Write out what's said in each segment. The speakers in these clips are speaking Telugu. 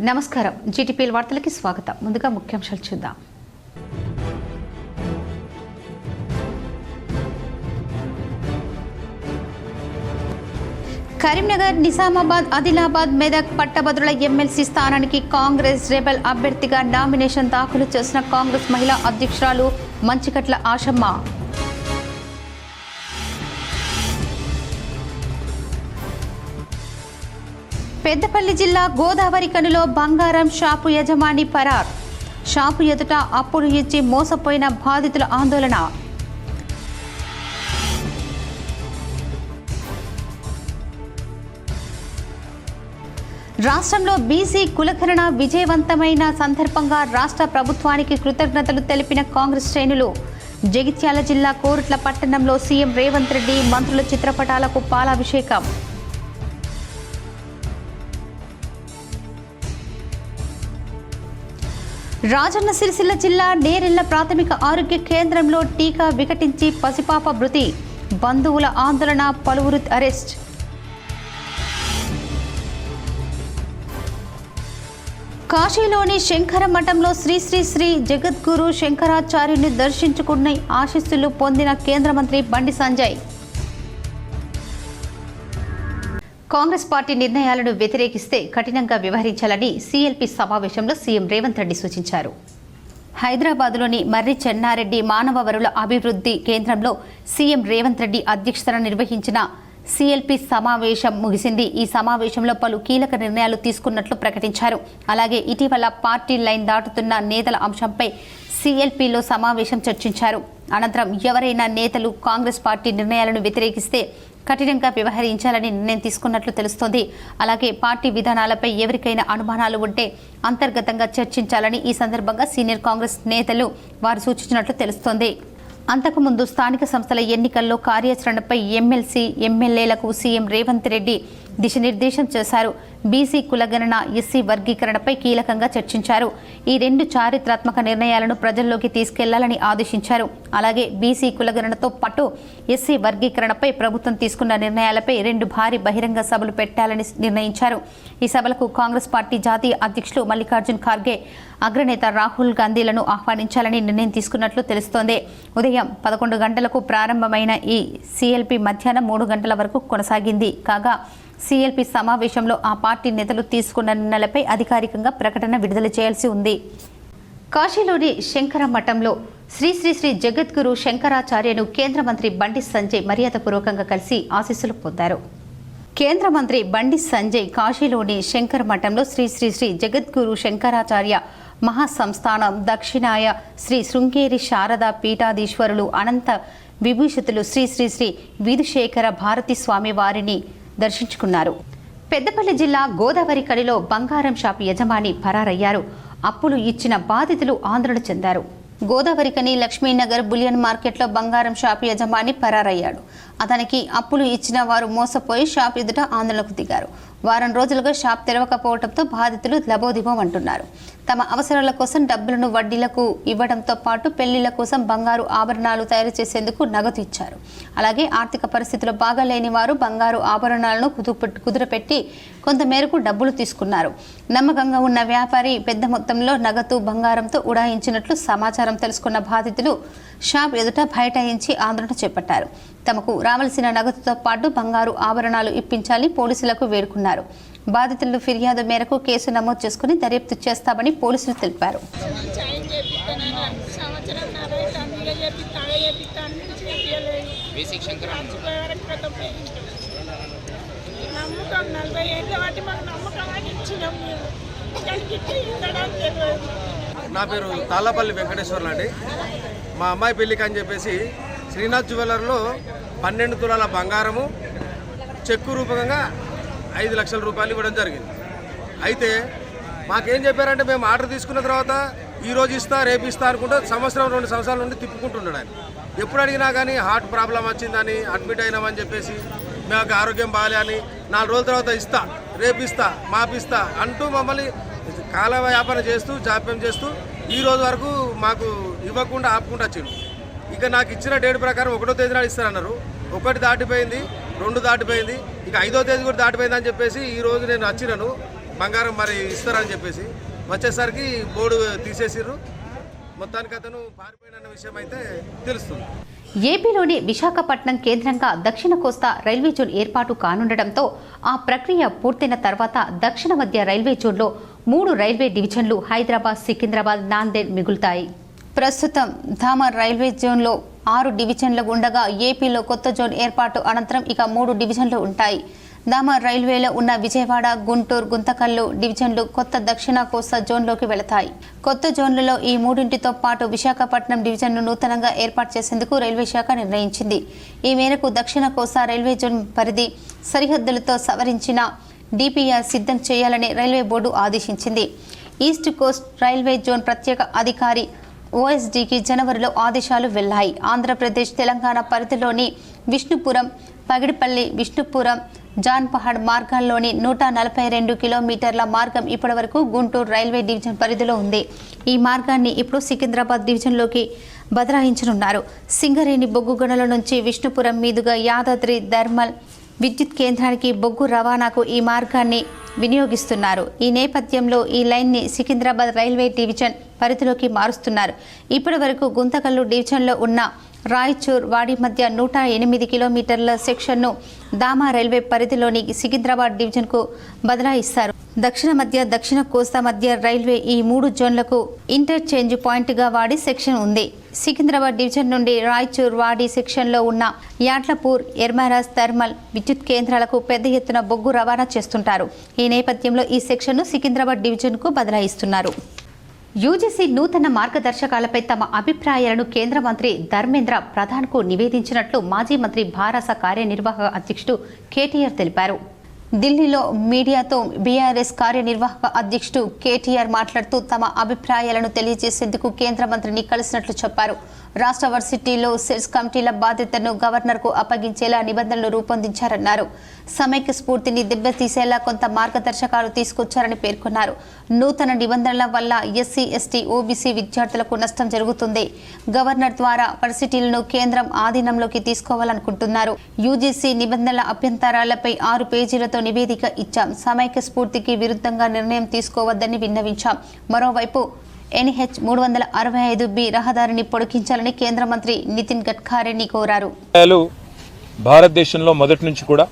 నమస్కారం జీటీపీఎల్ వార్తలకి స్వాగతం. ముందుగా ముఖ్యాంశాలు చూద్దాం. కరీంనగర్, నిజామాబాద్, ఆదిలాబాద్, మెదక్ పట్టభద్రుల ఎమ్మెల్సీ స్థానానికి కాంగ్రెస్ రెబల్ అభ్యర్థిగా నామినేషన్ దాఖలు చేసిన కాంగ్రెస్ మహిళా అధ్యక్షురాలు మంచికట్ల ఆశమ్మ. పెద్దపల్లి జిల్లా గోదావరి కనిలో బంగారం షాపు యజమాని పరార్. షాపు ఎదుట అప్పులు ఇచ్చి మోసపోయిన బాధితుల ఆందోళన. రాష్ట్రంలో బీసీ కులగణన విజయవంతమైన సందర్భంగా రాష్ట్ర ప్రభుత్వానికి కృతజ్ఞతలు తెలిపిన కాంగ్రెస్ శ్రేణులు. జగిత్యాల జిల్లా కోరుట్ల పట్టణంలో సీఎం రేవంత్ రెడ్డి మంత్రుల చిత్రపటాలకు పాలాభిషేకం. రాజన్న సిరిసిల్ల జిల్లా నేరెళ్ల ప్రాథమిక ఆరోగ్య కేంద్రంలో టీకా వికటించి పసిపాప మృతి. బంధువుల ఆందోళన, పలువురు అరెస్ట్. కాశీలోని శంకర మఠంలో శ్రీ శ్రీ శ్రీ జగద్గురు శంకరాచార్యుని దర్శించుకున్న ఆశీస్సులు పొందిన కేంద్ర మంత్రి బండి సంజయ్. కాంగ్రెస్ పార్టీ నిర్ణయాలను వ్యతిరేకిస్తే కఠినంగా వ్యవహరించాలని సీఎల్పీ సమావేశంలో సీఎం రేవంత్ రెడ్డి సూచించారు. హైదరాబాద్లోని మర్రి చెన్నారెడ్డి మానవ వనరుల అభివృద్ధి కేంద్రంలో సీఎం రేవంత్ రెడ్డి అధ్యక్షతన నిర్వహించిన సీఎల్పీ సమావేశం ముగిసింది. ఈ సమావేశంలో పలు కీలక నిర్ణయాలు తీసుకున్నట్లు ప్రకటించారు. అలాగే ఇటీవల పార్టీ లైన్ దాటుతున్న నేతల అంశంపై సీఎల్పీలో సమావేశం చర్చించారు. అనంతరం ఎవరైనా నేతలు కాంగ్రెస్ పార్టీ నిర్ణయాలను వ్యతిరేకిస్తే కఠినంగా వ్యవహరించాలని నిర్ణయం తీసుకున్నట్లు తెలుస్తోంది. అలాగే పార్టీ విధానాలపై ఎవరికైనా అనుమానాలు ఉంటే అంతర్గతంగా చర్చించాలని ఈ సందర్భంగా సీనియర్ కాంగ్రెస్ నేతలు వారు సూచించినట్లు తెలుస్తోంది. అంతకుముందు స్థానిక సంస్థల ఎన్నికల్లో కార్యాచరణపై ఎమ్మెల్సీ, ఎమ్మెల్యేలకు సీఎం రేవంత్ రెడ్డి దిశానిర్దేశం చేశారు. బీసీ కులగణన, ఎస్సీ వర్గీకరణపై కీలకంగా చర్చించారు. ఈ రెండు చారిత్రాత్మక నిర్ణయాలను ప్రజల్లోకి తీసుకెళ్లాలని ఆదేశించారు. అలాగే బీసీ కులగణనతో పాటు ఎస్సీ వర్గీకరణపై ప్రభుత్వం తీసుకున్న నిర్ణయాలపై 2 భారీ బహిరంగ సభలు పెట్టాలని నిర్ణయించారు. ఈ సభలకు కాంగ్రెస్ పార్టీ జాతీయ అధ్యక్షులు మల్లికార్జున్ ఖార్గే, అగ్రనేత రాహుల్ గాంధీలను ఆహ్వానించాలని నిర్ణయం తీసుకున్నట్లు తెలుస్తోంది. ఉదయం 11 గంటలకు ప్రారంభమైన ఈ సీఎల్పీ మధ్యాహ్నం 3 గంటల వరకు కొనసాగింది. కాగా సీఎల్పీ సమావేశంలో ఆ పార్టీ నేతలు తీసుకున్న నిర్ణయాలపై అధికారికంగా ప్రకటన విడుదల చేయాల్సి ఉంది. కాశీలోని శంకర మఠంలో శ్రీ శ్రీ శ్రీ జగద్గురు శంకరాచార్యను కేంద్ర మంత్రి బండి సంజయ్ మర్యాదపూర్వకంగా కలిసి ఆశీస్సులు పొందారు. కేంద్ర మంత్రి బండి సంజయ్ కాశీలోని శంకర మఠంలో శ్రీ శ్రీ శ్రీ జగద్గురు శంకరాచార్య మహాసంస్థానం దక్షిణాయ శ్రీ శృంగేరి శారదా పీఠాధీశ్వరులు అనంత విభూషితులు శ్రీ శ్రీ శ్రీ విధుశేఖర భారతి స్వామి వారిని దర్శించుకున్నారు. పెద్దపల్లి జిల్లా గోదావరి కనిలో బంగారం షాపు యజమాని పరారయ్యారు. అప్పులు ఇచ్చిన బాధితులు ఆందోళన చెందారు. గోదావరి కని లక్ష్మీనగర్ బులియన్ మార్కెట్లో బంగారం షాపు యజమాని పరారయ్యాడు. అతనికి అప్పులు ఇచ్చిన వారు మోసపోయి షాప్ ఎదుట ఆందోళనకు దిగారు. వారం రోజులుగా షాప్ తెరవకపోవడంతో బాధితులు లబోదిబోం అంటున్నారు. తమ అవసరాల కోసం డబ్బులను వడ్డీలకు ఇవ్వడంతో పాటు పెళ్లిళ్ల కోసం బంగారు ఆభరణాలు తయారు చేసేందుకు నగదు ఇచ్చారు. అలాగే ఆర్థిక పరిస్థితులు బాగాలేని వారు బంగారు ఆభరణాలను కుదురపెట్టి కొంతమేరకు డబ్బులు తీసుకున్నారు. నమ్మకంగా ఉన్న వ్యాపారి పెద్ద మొత్తంలో నగదు బంగారంతో ఉడాయించినట్లు సమాచారం తెలుసుకున్న బాధితులు షాప్ ఎదుట బైఠాయించి ఆందోళన చేపట్టారు. తమకు రావాల్సిన నగదుతో పాటు బంగారు ఆభరణాలు ఇప్పించాలని పోలీసులకు వేడుకున్నారు. బాధితులు ఫిర్యాదు మేరకు కేసు నమోదు చేసుకుని దర్యాప్తు చేస్తామని పోలీసులు తెలిపారు. నా పేరు తాళ్ళపల్లి వెంకటేశ్వర్లు అండి. మా అమ్మాయి పెళ్లికి అని చెప్పేసి శ్రీనాథ్ జ్యువెలర్లో 12 తులాల బంగారము చెక్కు రూపకంగా 5 లక్షల రూపాయలు ఇవ్వడం జరిగింది. అయితే మాకేం చెప్పారంటే మేము ఆర్డర్ తీసుకున్న తర్వాత ఈరోజు ఇస్తా రేపు ఇస్తా అనుకుంటే 2 సంవత్సరాల నుండి తిప్పుకుంటున్నాడు ఆయన. ఎప్పుడు అడిగినా కానీ హార్ట్ ప్రాబ్లం వచ్చిందని అడ్మిట్ అయినామని చెప్పేసి మాకు ఆరోగ్యం బాగాలే అని 4 రోజుల తర్వాత ఇస్తా రేపు ఇస్తా మాపిస్తా అంటూ మమ్మల్ని కాల వ్యాపారం చేస్తూ జాప్యం చేస్తూ ఈ రోజు వరకు మాకు ఇవ్వకుండా ఆపుకుంటూ వచ్చిండు. ఇక నాకు ఇచ్చిన డేట్ ప్రకారం 1వ తేదీ నాడు ఇస్తారన్నారు. 1 దాటిపోయింది, 2 దాటిపోయింది, ఇక 5వ తేదీ కూడా దాటిపోయింది అని చెప్పేసి ఈ రోజు నేను వచ్చినాను. బంగారం మరి ఇస్తారని చెప్పేసి వచ్చేసరికి బోర్డు తీసేసిర్రు. మొత్తానికి అతను పారిపోయిన విషయం అయితే తెలుస్తుంది. ఏపీలోని విశాఖపట్నం కేంద్రంగా దక్షిణ కోస్తా రైల్వే జోన్ ఏర్పాటు కానుండటంతో ఆ ప్రక్రియ పూర్తయిన తర్వాత దక్షిణ మధ్య రైల్వే జోన్లో 3 రైల్వే డివిజన్లు హైదరాబాద్, సికింద్రాబాద్, నాందేడ్ మిగులుతాయి. ప్రస్తుతం ధామర్ రైల్వే జోన్లో 6 డివిజన్లు ఉండగా ఏపీలో కొత్త జోన్ ఏర్పాటు అనంతరం ఇక 3 డివిజన్లు ఉంటాయి. ధామర్ రైల్వేలో ఉన్న విజయవాడ, గుంటూరు, గుంతకల్లు డివిజన్లు కొత్త దక్షిణ కోస్తా జోన్లోకి వెళతాయి. కొత్త జోన్లలో ఈ 3తో పాటు విశాఖపట్నం డివిజన్ను నూతనంగా ఏర్పాటు చేసేందుకు రైల్వే శాఖ నిర్ణయించింది. ఈ మేరకు దక్షిణ కోస్తా రైల్వే జోన్ పరిధి సరిహద్దులతో సవరించిన డిపిఆర్ సిద్ధం చేయాలని రైల్వే బోర్డు ఆదేశించింది. ఈస్ట్ కోస్ట్ రైల్వే జోన్ ప్రత్యేక అధికారి ఓఎస్డీకి జనవరిలో ఆదేశాలు వెళ్లాయి. ఆంధ్రప్రదేశ్, తెలంగాణ పరిధిలోని విష్ణుపురం, పగిడిపల్లి, విష్ణుపురం, జాన్పహాడ్ మార్గాల్లోని 142 కిలోమీటర్ల మార్గం ఇప్పటివరకు గుంటూరు రైల్వే డివిజన్ పరిధిలో ఉంది. ఈ మార్గాన్ని ఇప్పుడు సికింద్రాబాద్ డివిజన్లోకి బదలాయించనున్నారు. సింగరేణి బొగ్గు గనుల నుంచి విష్ణుపురం మీదుగా యాదాద్రి థర్మల్ విద్యుత్ కేంద్రానికి బొగ్గు రవాణాకు ఈ మార్గాన్ని వినియోగిస్తున్నారు. ఈ నేపథ్యంలో ఈ లైన్ని సికింద్రాబాద్ రైల్వే డివిజన్ పరిధిలోకి మారుస్తున్నారు. ఇప్పటి వరకు గుంతకల్లు డివిజన్లో ఉన్న రాయచూర్, వాడి మధ్య 108 కిలోమీటర్ల సెక్షన్ను దామా రైల్వే పరిధిలోని సికింద్రాబాద్ డివిజన్కు బదలాయిస్తారు. దక్షిణ మధ్య, దక్షిణ కోస్తా మధ్య రైల్వే ఈ 3 జోన్లకు ఇంటర్చేంజ్ పాయింట్గా వాడి సెక్షన్ ఉంది. సికింద్రాబాద్ డివిజన్ నుండి రాయచూర్, వాడి సెక్షన్లో ఉన్న యాడ్లపూర్, ఎర్మరాజ్ థర్మల్ విద్యుత్ కేంద్రాలకు పెద్ద ఎత్తున బొగ్గు రవాణా చేస్తుంటారు. ఈ నేపథ్యంలో ఈ సెక్షన్ను సికింద్రాబాద్ డివిజన్కు బదలాయిస్తున్నారు. యూజీసీ నూతన మార్గదర్శకాలపై తమ అభిప్రాయాలను కేంద్ర మంత్రి ధర్మేంద్ర ప్రధాన్కు నివేదించినట్లు మాజీ మంత్రి భారస కార్యనిర్వాహక అధ్యక్షుడు కేటీఆర్ తెలిపారు. ఢిల్లీలో మీడియాతో బీఆర్ఎస్ కార్యనిర్వాహక అధ్యక్షుడు కేటీఆర్ మాట్లాడుతూ తమ అభిప్రాయాలను తెలియజేసేందుకు కేంద్ర మంత్రిని కలిసినట్లు చెప్పారు. రాష్ట్ర వర్సిటీలో సెర్చ్ కమిటీల బాధ్యతను గవర్నర్కు అప్పగించేలా నిబంధనలు రూపొందించారన్నారు. సమైక్య స్ఫూర్తిని దెబ్బతీసేలా కొంత మార్గదర్శకాలు తీసుకొచ్చారని పేర్కొన్నారు. నూతన నిబంధనల వల్ల ఎస్సీ, ఎస్టీ, ఓబీసీ విద్యార్థులకు నష్టం జరుగుతుంది. గవర్నర్ ద్వారా వర్సిటీలను కేంద్రం ఆధీనంలోకి తీసుకోవాలనుకుంటున్నారు. యూజీసీ నిబంధనల అభ్యంతరాలపై 6 పేజీలతో నివేదిక ఇచ్చాం. సమైక్య స్ఫూర్తికి విరుద్ధంగా నిర్ణయం తీసుకోవద్దని విన్నవించాం. మరోవైపు NH 365B రహదారిని పొడిగించాలని కేంద్ర మంత్రి నితిన్ గడ్కరీని కోరారు. భారతదేశంలో మొదటి నుంచి కూడా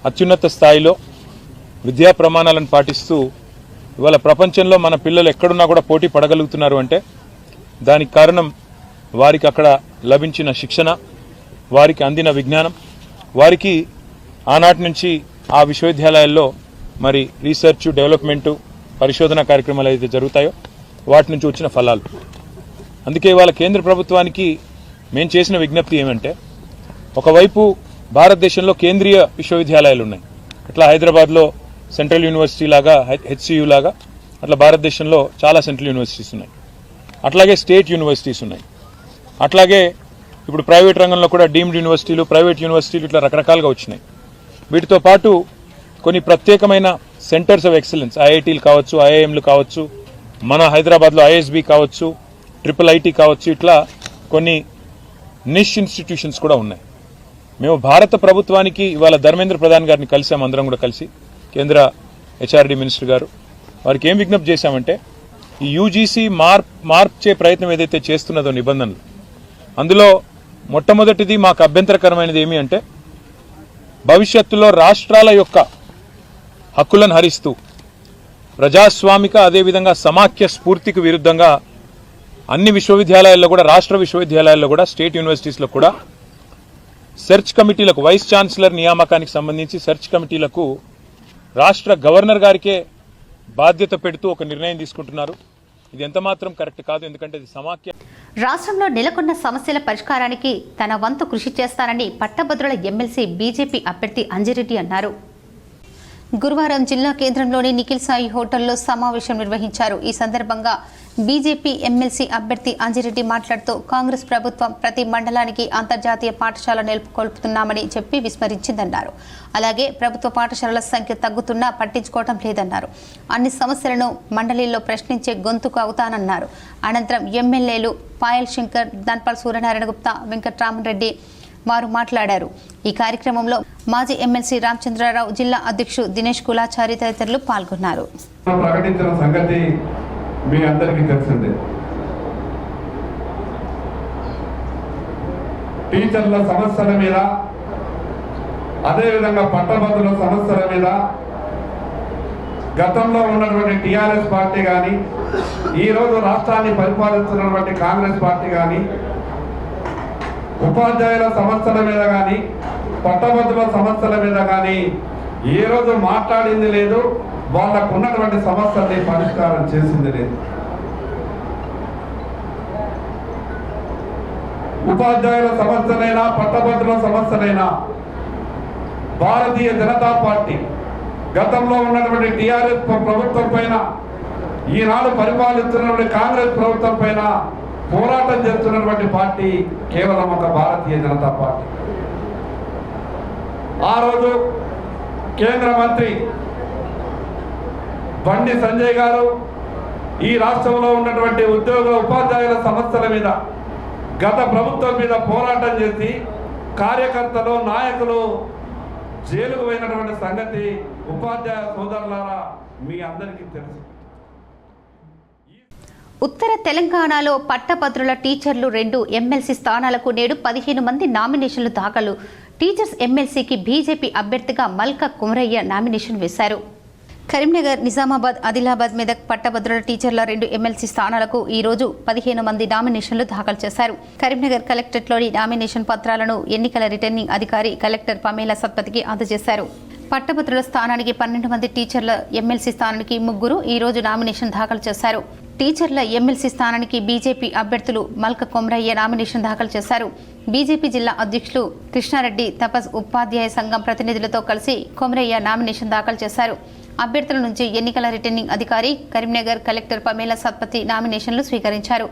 అత్యున్నత స్థాయిలో విద్యా ప్రమాణాలను పాటిస్తూ ఇవాళ ప్రపంచంలో మన పిల్లలు ఎక్కడున్నా కూడా పోటీ పడగలుగుతున్నారు అంటే దానికి కారణం వారికి అక్కడ లభించిన శిక్షణ, వారికి అందిన విజ్ఞానం, వారికి ఆనాటి నుంచి ఆ విశ్వవిద్యాలయాల్లో మరి రీసెర్చ్, డెవలప్మెంటు, పరిశోధన కార్యక్రమాలు అయితే జరుగుతాయో వాటి నుంచి వచ్చిన ఫలాలు. అందుకే ఇవాళ కేంద్ర ప్రభుత్వానికి మేము చేసిన విజ్ఞప్తి ఏమంటే, ఒకవైపు భారతదేశంలో కేంద్రీయ విశ్వవిద్యాలయాలు ఉన్నాయి. అట్లా హైదరాబాద్లో సెంట్రల్ యూనివర్సిటీ లాగా, HCU లాగా అట్లా భారతదేశంలో చాలా సెంట్రల్ యూనివర్సిటీస్ ఉన్నాయి. అట్లాగే స్టేట్ యూనివర్సిటీస్ ఉన్నాయి. అట్లాగే ఇప్పుడు ప్రైవేట్ రంగంలో కూడా డీమ్డ్ యూనివర్సిటీలు, ప్రైవేట్ యూనివర్సిటీలు ఇట్లా రకరకాలుగా వచ్చినాయి. వీటితో పాటు కొన్ని ప్రత్యేకమైన సెంటర్స్ ఆఫ్ ఎక్సలెన్స్, IITలు కావచ్చు, IIMలు కావచ్చు, మన హైదరాబాద్లో ISB కావచ్చు, IIIT కావచ్చు, ఇట్లా కొన్ని నిష్ ఇన్స్టిట్యూషన్స్ కూడా ఉన్నాయి. మేము భారత ప్రభుత్వానికి ఇవాళ ధర్మేంద్ర ప్రధాన్ గారిని కలిసాం, అందరం కూడా కలిసి, కేంద్ర HRD మినిస్టర్ గారు. వారికి ఏం విజ్ఞప్తి చేశామంటే, ఈ యూజీసీ మార్చే ప్రయత్నం ఏదైతే చేస్తున్నదో నిబంధనలు, అందులో మొట్టమొదటిది మాకు అభ్యంతరకరమైనది ఏమి అంటే, భవిష్యత్తులో రాష్ట్రాల యొక్క హక్కులను హరిస్తూ ప్రజాస్వామిక, అదేవిధంగా సమాఖ్య స్ఫూర్తికి విరుద్ధంగా అన్ని విశ్వవిద్యాలయాల్లో కూడా, రాష్ట్ర విశ్వవిద్యాలయాల్లో కూడా, స్టేట్ యూనివర్సిటీస్లో కూడా సెర్చ్ కమిటీలకు, వైస్ ఛాన్సలర్ నియామకానికి సంబంధించి సెర్చ్ కమిటీలకు రాష్ట్ర గవర్నర్ గారికే బాధ్యత పెడుతూ ఒక నిర్ణయం తీసుకుంటున్నారు. ఇది ఎంత మాత్రం కరెక్ట్ కాదు. ఎందుకంటే ఇది సమాఖ్య. రాష్ట్రంలో నెలకొన్న సమస్యల పరిష్కారానికి తన వంతు కృషి చేస్తానని పట్టభద్రుల ఎమ్మెల్సీ బీజేపీ అభ్యర్థి అంజిరెడ్డి అన్నారు. గురువారం జిల్లా కేంద్రంలోని నిఖిల్ సాయి హోటల్లో సమావేశం నిర్వహించారు. ఈ సందర్భంగా బీజేపీ ఎమ్మెల్సీ అభ్యర్థి అంజిరెడ్డి మాట్లాడుతూ కాంగ్రెస్ ప్రభుత్వం ప్రతి మండలానికి అంతర్జాతీయ పాఠశాల నెలకొల్పుతున్నామని చెప్పి విస్మరించిందన్నారు. అలాగే ప్రభుత్వ పాఠశాలల సంఖ్య తగ్గుతున్నా పట్టించుకోవడం లేదన్నారు. అన్ని సమస్యలను మండలిలో ప్రశ్నించే గొంతుకు అవుతానన్నారు. అనంతరం ఎమ్మెల్యేలు పాయల్ శంకర్, ధన్పాల్ సూర్యనారాయణ గుప్తా, వెంకట్రామరెడ్డి, వారు మాట్లాడారు. ఈ కార్యక్రమంలో మాజీ ఎమ్మెల్సీ రామచంద్రరావు, జిల్లా అధ్యక్షుడు దినేష్ కులాచారి తదితరులు పాల్గొన్నారు. ప్రకటించిన సంగతి మీ అందరికీ తెలిసిందే. టీచర్ల సమస్యల మీద, అదేవిధంగా పట్టభద్రుల సమస్యల మీద గతంలో ఉన్నటువంటి టీఆర్ఎస్ పార్టీ కానీ, ఈరోజు రాష్ట్రాన్ని పరిపాలిస్తున్నటువంటి కాంగ్రెస్ పార్టీ కానీ, ఉపాధ్యాయుల సమస్యల మీద కానీ, పట్టభద్రుల సమస్యల మీద కానీ ఏ రోజు మాట్లాడింది లేదు. వాళ్ళకు ఉన్నటువంటి సమస్యల్ని పరిష్కారం చేసింది లేదు. ఉపాధ్యాయుల సమస్యలైనా, పట్టభద్రుల సమస్యలైనా భారతీయ జనతా పార్టీ గతంలో ఉన్నటువంటి టీఆర్ఎస్ ప్రభుత్వం పైన, ఈనాడు పరిపాలిస్తున్నటువంటి కాంగ్రెస్ ప్రభుత్వం పైన పోరాటం చేస్తున్నటువంటి పార్టీ కేవలం ఒక భారతీయ జనతా పార్టీ. ఆ రోజు కేంద్ర మంత్రి బండి సంజయ్ గారు ఈ రాష్ట్రంలో ఉన్నటువంటి ఉపాధ్యాయుల సమస్యల మీద, గత ప్రభుత్వం మీద పోరాటం చేసి కార్యకర్తలు, నాయకులు జైలుకు పోయినటువంటి సంగతి ఉపాధ్యాయ సోదరులారా మీ అందరికీ తెలుసు. ఉత్తర తెలంగాణలో పట్టభద్రుల టీచర్లు 2 ఎమ్మెల్సీ స్థానాలకు నేడు 15 మంది నామినేషన్లు దాఖలు. టీచర్స్ ఎమ్మెల్సీకి బీజేపీ అభ్యర్థిగా మల్కా కుమరయ్య నామినేషన్ వేశారు. కరీంనగర్, నిజామాబాద్, ఆదిలాబాద్, మెదక్ పట్టభద్రుల టీచర్ల 2 ఎమ్మెల్సీ స్థానాలకు ఈ రోజు 15 మంది నామినేషన్లు దాఖలు చేశారు. కరీంనగర్ కలెక్టరేట్లోని నామినేషన్ పత్రాలను ఎన్నికల రిటర్నింగ్ అధికారి కలెక్టర్ పమేలా సత్పతికి అందజేశారు. పట్టభద్రుల స్థానానికి 12 మంది, టీచర్ల ఎమ్మెల్సీ స్థానానికి 3 ఈ రోజు నామినేషన్ దాఖలు చేశారు. టీచర్ల ఎమ్మెల్సీ స్థానానికి బీజేపీ అభ్యర్థులు మల్కా కుమరయ్య నామినేషన్ దాఖలు చేశారు. బీజేపీ జిల్లా అధ్యక్షులు కృష్ణారెడ్డి తపస్ ఉపాధ్యాయ సంఘం ప్రతినిధులతో కలిసి కుమరయ్య నామినేషన్ దాఖలు చేశారు. అభ్యర్థుల నుంచి ఎన్నికల రిటర్నింగ్ అధికారి కరీంనగర్ కలెక్టర్ పమేలా సత్పతి నామినేషన్లు స్వీకరించారు.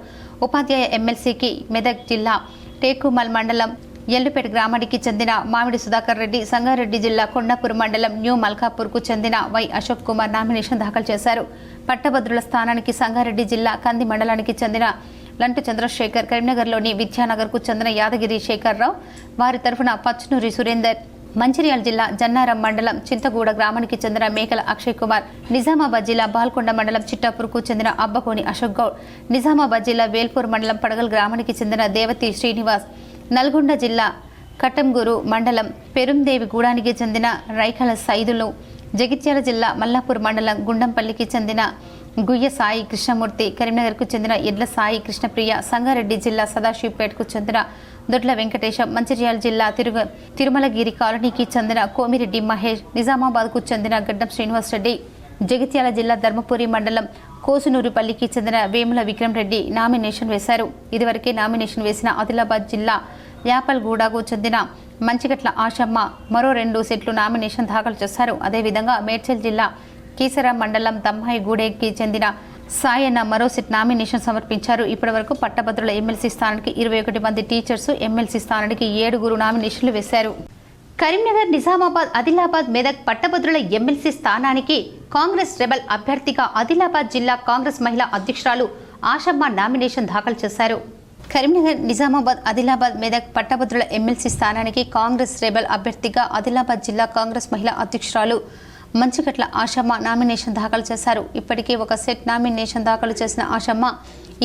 ఉపాధ్యాయ ఎమ్మెల్సీకి మెదక్ జిల్లా టేకుమల్ మండలం ఎల్లుపేట గ్రామానికి చెందిన మామిడి సుధాకర్ రెడ్డి, సంగారెడ్డి జిల్లా కొండాపూర్ మండలం న్యూ మల్కాపూర్కు చెందిన వై అశోక్ కుమార్ నామినేషన్ దాఖలు చేశారు. పట్టభద్రుల స్థానానికి సంగారెడ్డి జిల్లా కంది మండలానికి చెందిన లంటు చంద్రశేఖర్, కరీంనగర్లోని విద్యానగర్కు చెందిన యాదగిరి శేఖర్రావు, వారి తరఫున పచ్నూరి సురేందర్, మంచిర్యాల జిల్లా జన్నారం మండలం చింతగూడ గ్రామానికి చెందిన మేకల అక్షయ్ కుమార్, నిజామాబాద్ జిల్లా బాల్కొండ మండలం చిట్టాపూర్కు చెందిన అబ్బకోని అశోక్ గౌడ్, నిజామాబాద్ జిల్లా వేల్పూర్ మండలం పడగల్ గ్రామానికి చెందిన దేవతి శ్రీనివాస్, నల్గొండ జిల్లా కట్టంగూరు మండలం పెరుందేవి గూడానికి చెందిన రైకల సైదులు, జగిత్యాల జిల్లా మల్లాపూర్ మండలం గుండంపల్లికి చెందిన గుయ్య సాయి కృష్ణమూర్తి, కరీంనగర్కు చెందిన ఎడ్ల సాయి కృష్ణప్రియ, సంగారెడ్డి జిల్లా సదాశివపేటకు చెందిన దొడ్ల వెంకటేశం, మంచిర్యాల జిల్లా తిరుమలగిరి కాలనీకి చెందిన కోమిరెడ్డి మహేష్, నిజామాబాద్కు చెందిన గడ్డం శ్రీనివాస్ రెడ్డి, జగిత్యాల జిల్లా ధర్మపురి మండలం కోసునూరుపల్లికి చెందిన వేముల విక్రమ్ రెడ్డి నామినేషన్ వేశారు. ఇదివరకే నామినేషన్ వేసిన ఆదిలాబాద్ జిల్లా యాపల్గూడకు చెందిన మంచిగట్ల ఆశమ్మ మరో 2 సెట్లు నామినేషన్ దాఖలు చేశారు. అదేవిధంగా మేడ్చల్ జిల్లా కీసర మండలం తమ్మాయిగూడెకి చెందిన సాయన్న మరో సెట్ నామినేషన్ సమర్పించారు. ఇప్పటివరకు పట్టభద్రుల ఎమ్మెల్సీ స్థానానికి 21 మంది టీచర్స్, ఎమ్మెల్సీ స్థానానికి 7 నామినేషన్లు వేశారు. కరీంనగర్, నిజామాబాద్, ఆదిలాబాద్, మెదక్ పట్టభద్రుల ఎమ్మెల్సీ స్థానానికి కాంగ్రెస్ రెబల్ అభ్యర్థిగా ఆదిలాబాద్ జిల్లా కాంగ్రెస్ మహిళా అధ్యక్షురాలు ఆశమ్మ నామినేషన్ దాఖలు చేశారు. కరీంనగర్, నిజామాబాద్, ఆదిలాబాద్, మెదక్ పట్టభద్రుల ఎమ్మెల్సీ స్థానానికి కాంగ్రెస్ రెబల్ అభ్యర్థిగా ఆదిలాబాద్ జిల్లా కాంగ్రెస్ మహిళా అధ్యక్షురాలు మంచిగట్ల ఆశమ్మ నామినేషన్ దాఖలు చేశారు. ఇప్పటికే ఒక సెట్ నామినేషన్ దాఖలు చేసిన ఆశమ్మ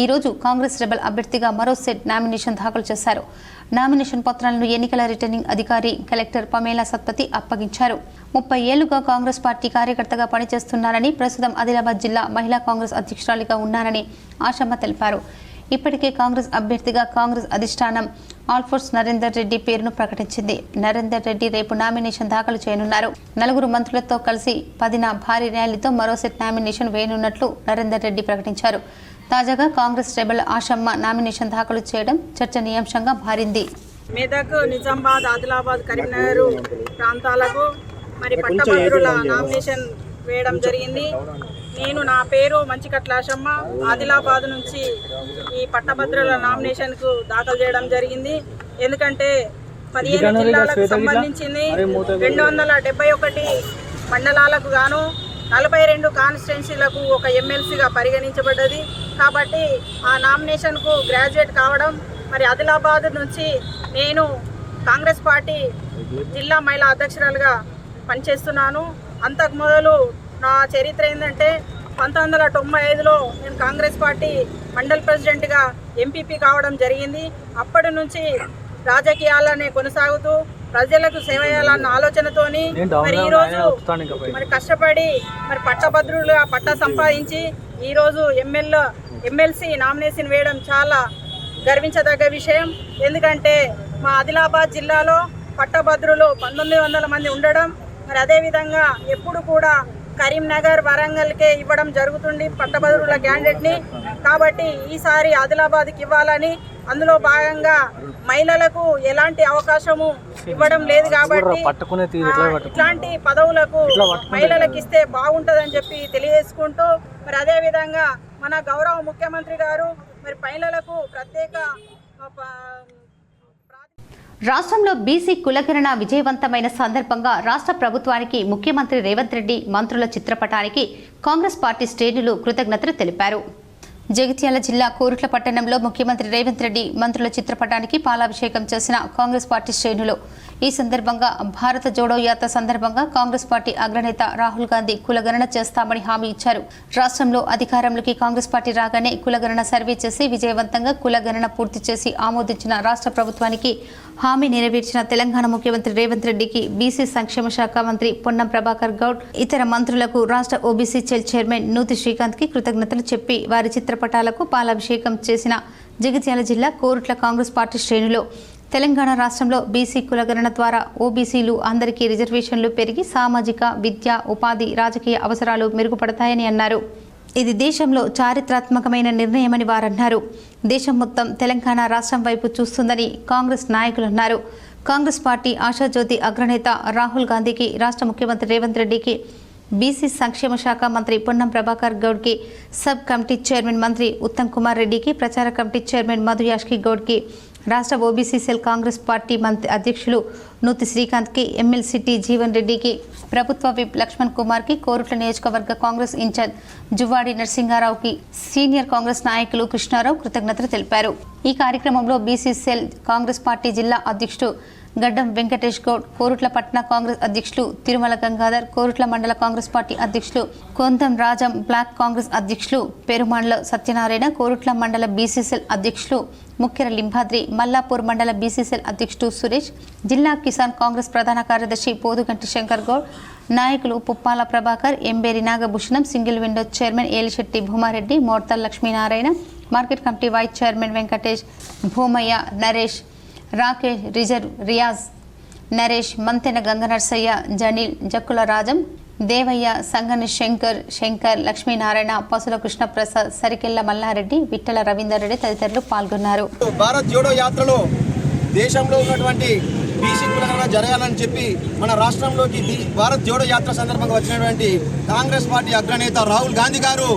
ఈరోజు కాంగ్రెస్ రెబల్ అభ్యర్థిగా మరో సెట్ నామినేషన్ దాఖలు చేశారు. నామినేషన్ పత్రాలను ఎన్నికల రిటర్నింగ్ అధికారి కలెక్టర్ పమేలా సత్పతి అప్పగించారు. 30 ఏళ్లుగా కాంగ్రెస్ పార్టీ కార్యకర్తగా పనిచేస్తున్నారని, ప్రస్తుతం ఆదిలాబాద్ జిల్లా మహిళా కాంగ్రెస్ అధ్యక్షురాలిగా ఉన్నారని ఆశమ్మ తెలిపారు. ఇప్పటికే కాంగ్రెస్ అభ్యర్థిగా కాంగ్రెస్ అధిష్టానం ఆల్ఫోర్స్ నరేందర్ రెడ్డి పేరును ప్రకటించింది. నరేందర్ రెడ్డి రేపు నామినేషన్ దాఖలు చేయనున్నారు. 4 మంత్రులతో కలిసి 10న భారీ ర్యాలీతో మరో సెట్ నామినేషన్ వేయనున్నట్లు నరేందర్ రెడ్డి ప్రకటించారు. తాజాగా కాంగ్రెస్ రెబల్ ఆశమ్మ నామినేషన్ దాఖలు చేయడం చర్చనీయాంశంగా మారింది. మెదక్, నిజామాబాద్, ఆదిలాబాద్, కరీంనగర్ ప్రాంతాలకు మరి పట్టభద్రుల నామినేషన్ వేయడం జరిగింది. నా పేరు మంచిగట్ల ఆశమ్మ, ఆదిలాబాద్ నుంచి ఈ పట్టభద్రుల నామినేషన్కు దాఖలు చేయడం జరిగింది. ఎందుకంటే 15 జిల్లాలకు సంబంధించింది 271 మండలాలకు గాను 42 కాన్స్టిట్యున్సీలకు ఒక ఎమ్మెల్సీగా పరిగణించబడ్డది. కాబట్టి ఆ నామినేషన్కు గ్రాడ్యుయేట్ కావడం, మరి ఆదిలాబాద్ నుంచి నేను కాంగ్రెస్ పార్టీ జిల్లా మహిళా అధ్యక్షురాలుగా పనిచేస్తున్నాను. అంతకు మొదలు నా చరిత్ర ఏంటంటే 1995లో నేను కాంగ్రెస్ పార్టీ మండల్ ప్రెసిడెంట్గా ఎంపీపీ కావడం జరిగింది. అప్పటి నుంచి రాజకీయాలనే కొనసాగుతూ ప్రజలకు సేవ చేయాలన్న ఆలోచనతోని మరి ఈరోజు మరి కష్టపడి మరి పట్టభద్రులుగా పట్టా సంపాదించి ఈరోజు ఎమ్మెల్సీ నామినేషన్ వేయడం చాలా గర్వించదగ్గ విషయం. ఎందుకంటే మా ఆదిలాబాద్ జిల్లాలో పట్టభద్రులు 1900 మంది ఉండడం, మరి అదేవిధంగా ఎప్పుడు కూడా కరీంనగర్ వరంగల్కే ఇవ్వడం జరుగుతుంది పట్టభద్రుల క్యాండిడేట్ని. కాబట్టి ఈసారి ఆదిలాబాద్కి ఇవ్వాలని, అందులో భాగంగా మహిళలకు ఎలాంటి అవకాశము ఇవ్వడం లేదు కాబట్టి ఇట్లాంటి పదవులకు మహిళలకు ఇస్తే బాగుంటుందని చెప్పి తెలియజేసుకుంటూ, మరి అదేవిధంగా మన గౌరవ ముఖ్యమంత్రి గారు మరి మహిళలకు ప్రత్యేక రాష్ట్రంలో బీసీ కులగణన విజయవంతమైన సందర్భంగా రాష్ట్ర ప్రభుత్వానికి ముఖ్యమంత్రి రేవంత్ రెడ్డి మంత్రుల చిత్రపటానికి కాంగ్రెస్ పార్టీ శ్రేణులు కృతజ్ఞతలు తెలిపారు. జగిత్యాల జిల్లా కోరుట్ల పట్టణంలో ముఖ్యమంత్రి రేవంత్ రెడ్డి మంత్రుల చిత్రపటానికి పాలాభిషేకం చేసిన కాంగ్రెస్ పార్టీ శ్రేణులు. ఈ సందర్భంగా భారత జోడో యాత్ర సందర్భంగా కాంగ్రెస్ పార్టీ అగ్రనేత రాహుల్ గాంధీ కులగణన చేస్తామని హామీ ఇచ్చారు. రాష్ట్రంలో అధికారంలోకి కాంగ్రెస్ పార్టీ రాగానే కులగణన సర్వే చేసి విజయవంతంగా కులగణన పూర్తి చేసి ఆమోదించిన రాష్ట్ర ప్రభుత్వానికి హామీ నెరవేర్చిన తెలంగాణ ముఖ్యమంత్రి రేవంత్ రెడ్డికి బీసీ సంక్షేమ శాఖ మంత్రి పొన్నం ప్రభాకర్ గౌడ్, ఇతర మంత్రులకు రాష్ట్ర ఓబీసీ సెల్ చైర్మన్ నూతి శ్రీకాంత్ కి కృతజ్ఞతలు చెప్పి వారి చిత్రపటాలకు పాలాభిషేకం చేసిన జగిత్యాల జిల్లా కోరుట్ల కాంగ్రెస్ పార్టీ శ్రేణులు. తెలంగాణ రాష్ట్రంలో బీసీ కులగణన ద్వారా ఓబీసీలు అందరికీ రిజర్వేషన్లు పెరిగి సామాజిక, విద్య, ఉపాధి, రాజకీయ అవసరాలు మెరుగుపడతాయని అన్నారు. ఇది దేశంలో చారిత్రాత్మకమైన నిర్ణయమని వారన్నారు. దేశం మొత్తం తెలంగాణ రాష్ట్రం వైపు చూస్తుందని కాంగ్రెస్ నాయకులు అన్నారు. కాంగ్రెస్ పార్టీ ఆశాజ్యోతి అగ్రనేత రాహుల్ గాంధీకి, రాష్ట్ర ముఖ్యమంత్రి రేవంత్ రెడ్డికి, బీసీ సంక్షేమ శాఖ మంత్రి పొన్నం ప్రభాకర్ గౌడ్కి, సబ్ కమిటీ చైర్మన్ మంత్రి ఉత్తమ్ కుమార్ రెడ్డికి, ప్రచార కమిటీ చైర్మన్ మధు యాష్కి గౌడ్కి, రాష్ట్ర ఓబీసీ సెల్ కాంగ్రెస్ పార్టీ మంత్రి అధ్యక్షులు నూతి శ్రీకాంత్కి, ఎమ్మెల్సీ టి జీవన్ రెడ్డికి, ప్రభుత్వ విప్ లక్ష్మణ్ కుమార్కి, కోరుట్ల నియోజకవర్గ కాంగ్రెస్ ఇన్ఛార్జ్ జువ్వాడి నరసింహారావుకి, సీనియర్ కాంగ్రెస్ నాయకులు కృష్ణారావు కృతజ్ఞతలు తెలిపారు. ఈ కార్యక్రమంలో బీసీ సెల్ కాంగ్రెస్ పార్టీ జిల్లా అధ్యక్షుడు గడ్డం వెంకటేష్ గౌడ్, కోరుట్ల పట్టణ కాంగ్రెస్ అధ్యక్షులు తిరుమల గంగాధర్, కోరుట్ల మండల కాంగ్రెస్ పార్టీ అధ్యక్షులు కొంతం రాజం, బ్లాక్ కాంగ్రెస్ అధ్యక్షులు పెరుమాండ్ల సత్యనారాయణ, కోరుట్ల మండల బీసీసీఎల్ అధ్యక్షులు ముఖ్యర లింబాద్రి, మల్లాపూర్ మండల బీసీసీఎల్ అధ్యక్షుడు సురేష్, జిల్లా కిసాన్ కాంగ్రెస్ ప్రధాన కార్యదర్శి పోదుగంటి శంకర్ గౌడ్, నాయకులు Puppala Prabhakar, Emberi Nagabhushanam, single window chairman Elishetti Bhumareddy, Mortal Lakshminarayana, market committee vice chairman Venkatesh, Bhumaiah, Naresh, Rakesh, రిజర్వ్ రియాజ్, నరేష్, మంతెన గంగనర్సయ్య, జనీల్, జక్కుల రాజం, దేవయ్య, సంగని శంకర్, లక్ష్మీనారాయణ, పసుల కృష్ణప్రసాద్, సరికెళ్ల మల్లారెడ్డి, విట్టల రవీందర్ రెడ్డి తదితరులు పాల్గొన్నారు. భారత్ జోడో యాత్రలో దేశంలో ఉన్నటువంటి బీసీ కులగణన జరగాలని చెప్పి మన రాష్ట్రంలోకి భారత్ జోడో యాత్ర సందర్భంగా వచ్చినటువంటి కాంగ్రెస్ పార్టీ అగ్రనేత రాహుల్ గాంధీ గారు